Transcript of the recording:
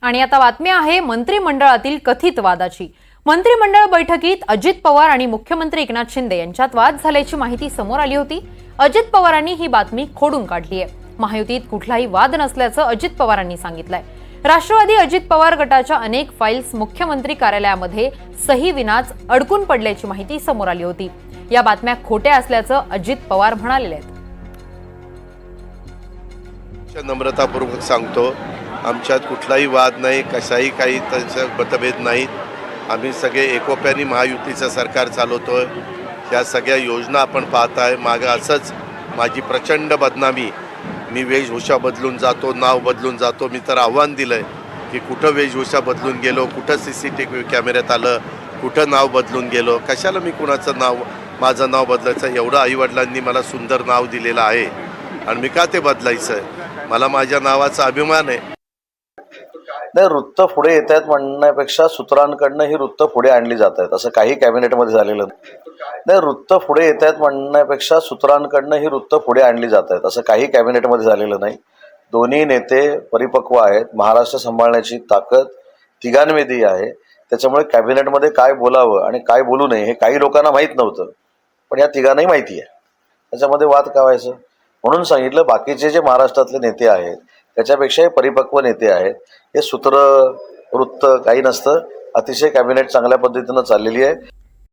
आणि आता बातमी आहे मंत्रिमंडळातील कथित वादाची। मंत्रिमंडळ बैठकीत अजित पवार आणि मुख्यमंत्री एकनाथ शिंदे यांच्यात वाद झाल्याची माहिती समोर आली होती। अजित पवारांनी ही बातमी खोडून काढली आहे। महायुतीत कुठलाही वाद नसल्याचं अजित पवारांनी सांगितलंय। राष्ट्रवादी अजित पवार गटाच्या अनेक फाईल्स मुख्यमंत्री कार्यालयामध्ये सही विनाच अडकून पडल्याची माहिती समोर आली होती। या बातम्या खोट्या असल्याचं अजित पवार म्हणाले आहेत। नम्रतापूर्वक सांगतो, आमच्यात कुठलाही वाद नाही, कशाही काही मतभेद नाहीत। आम्ही सगळे एकोप्याने महायुतीचं सरकार चालवतोय। या सगळ्या योजना आपण पाहताय। मागे असंच माझी प्रचंड बदनामी, मी वेशभूषा बदलून जातो, नाव बदलून जातो। मी तर आव्हान दिलंय की कुठं वेशभूषा बदलून गेलो, कुठं CCTV कॅमेऱ्यात आलं, कुठं नाव बदलून गेलो, कशाला मी कुणाचं नाव माझं नाव बदलायचं। एवढं आईवडिलांनी मला सुंदर नाव दिलेलं आहे आणि मी का ते बदलायचं? मला माझ्या नावाचा अभिमान आहे। नाही, वृत्त पुढे येत आहेत म्हणण्यापेक्षा सूत्रांकडनं ही वृत्त पुढे आणली जात आहेत, असं काही कॅबिनेटमध्ये झालेलं नाही। वृत्त पुढे येत आहेत म्हणण्यापेक्षा सूत्रांकडनं ही वृत्त पुढे आणली जात आहेत, असं काही कॅबिनेटमध्ये झालेलं नाही। दोन्ही नेते परिपक्व आहेत। महाराष्ट्र सांभाळण्याची ताकद तिघांमध्ये आहे। त्याच्यामुळे कॅबिनेटमध्ये काय बोलावं आणि काय बोलू नये हे काही लोकांना माहीत नव्हतं, पण या तिघांनाही माहिती आहे। त्याच्यामध्ये वाद का व्हायचं? म्हणून सांगितलं, बाकीचे जे महाराष्ट्रातले नेते आहेत त्याच्यापेक्षाही परिपक्व नेते आहेत। हे सूत्र वृत्त काही नसतं। अतिशय कॅबिनेट चांगल्या पद्धतीनं चाललेली आहे।